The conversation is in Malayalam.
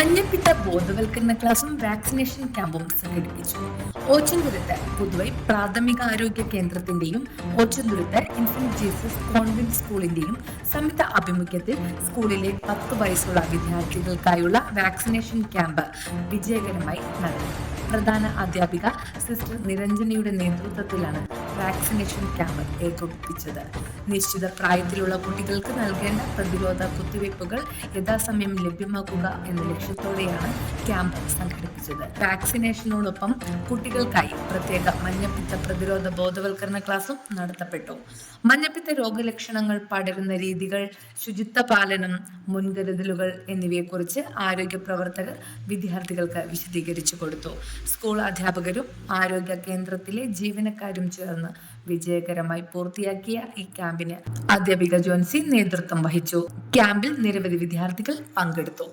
മഞ്ഞപ്പിത്ത ബോധവൽക്കരണ ക്ലാസും വാക്സിനേഷൻ ക്യാമ്പും സംഘടിപ്പിച്ചു. ഓച്ചന്തുരുത്ത് പുതുവൈ പ്രാഥമിക ആരോഗ്യ കേന്ദ്രത്തിന്റെയും ഓച്ചന്തുരുത്ത് ഇൻഫന്റ് ജീസസ് കോൺവെന്റ് സ്കൂളിന്റെയും സംയുക്ത ആഭിമുഖ്യത്തിൽ സ്കൂളിലെ 10 വയസ്സുള്ള വിദ്യാർത്ഥികൾക്കായുള്ള വാക്സിനേഷൻ ക്യാമ്പ് വിജയകരമായി നടന്നു. പ്രധാന അധ്യാപിക സിസ്റ്റർ നിരഞ്ജനയുടെ നേതൃത്വത്തിലാണ് വാക്സിനേഷൻ ക്യാമ്പ് ഏകോപിപ്പിച്ചത്. നിശ്ചിത പ്രായത്തിലുള്ള കുട്ടികൾക്ക് നൽകേണ്ട പ്രതിരോധ കുത്തിവയ്പ്പുകൾ യഥാസമയം ലഭ്യമാക്കുക എന്ന ലക്ഷ്യത്തോടെയാണ് ക്യാമ്പ് സംഘടിപ്പിച്ചത്. വാക്സിനേഷനോടൊപ്പം കുട്ടികൾക്കായി പ്രത്യേക മഞ്ഞപ്പിത്ത പ്രതിരോധ ബോധവൽക്കരണ ക്ലാസും നടത്തപ്പെട്ടു. മഞ്ഞപ്പിത്ത രോഗലക്ഷണങ്ങൾ, പടരുന്ന രീതികൾ, ശുചിത്വ പാലനം, മുൻകരുതലുകൾ എന്നിവയെക്കുറിച്ച് ആരോഗ്യ പ്രവർത്തകർ വിദ്യാർത്ഥികൾക്ക് വിശദീകരിച്ചു കൊടുത്തു. സ്കൂൾ അധ്യാപകരും ആരോഗ്യ കേന്ദ്രത്തിലെ ജീവനക്കാരും ചേർന്ന് വിജയകരമായി പൂർത്തിയാക്കിയ ഈ ക്യാമ്പിന് അധ്യാപിക ജോൻസി നേതൃത്വം വഹിച്ചു. ക്യാമ്പിൽ നിരവധി വിദ്യാർത്ഥികൾ പങ്കെടുത്തു.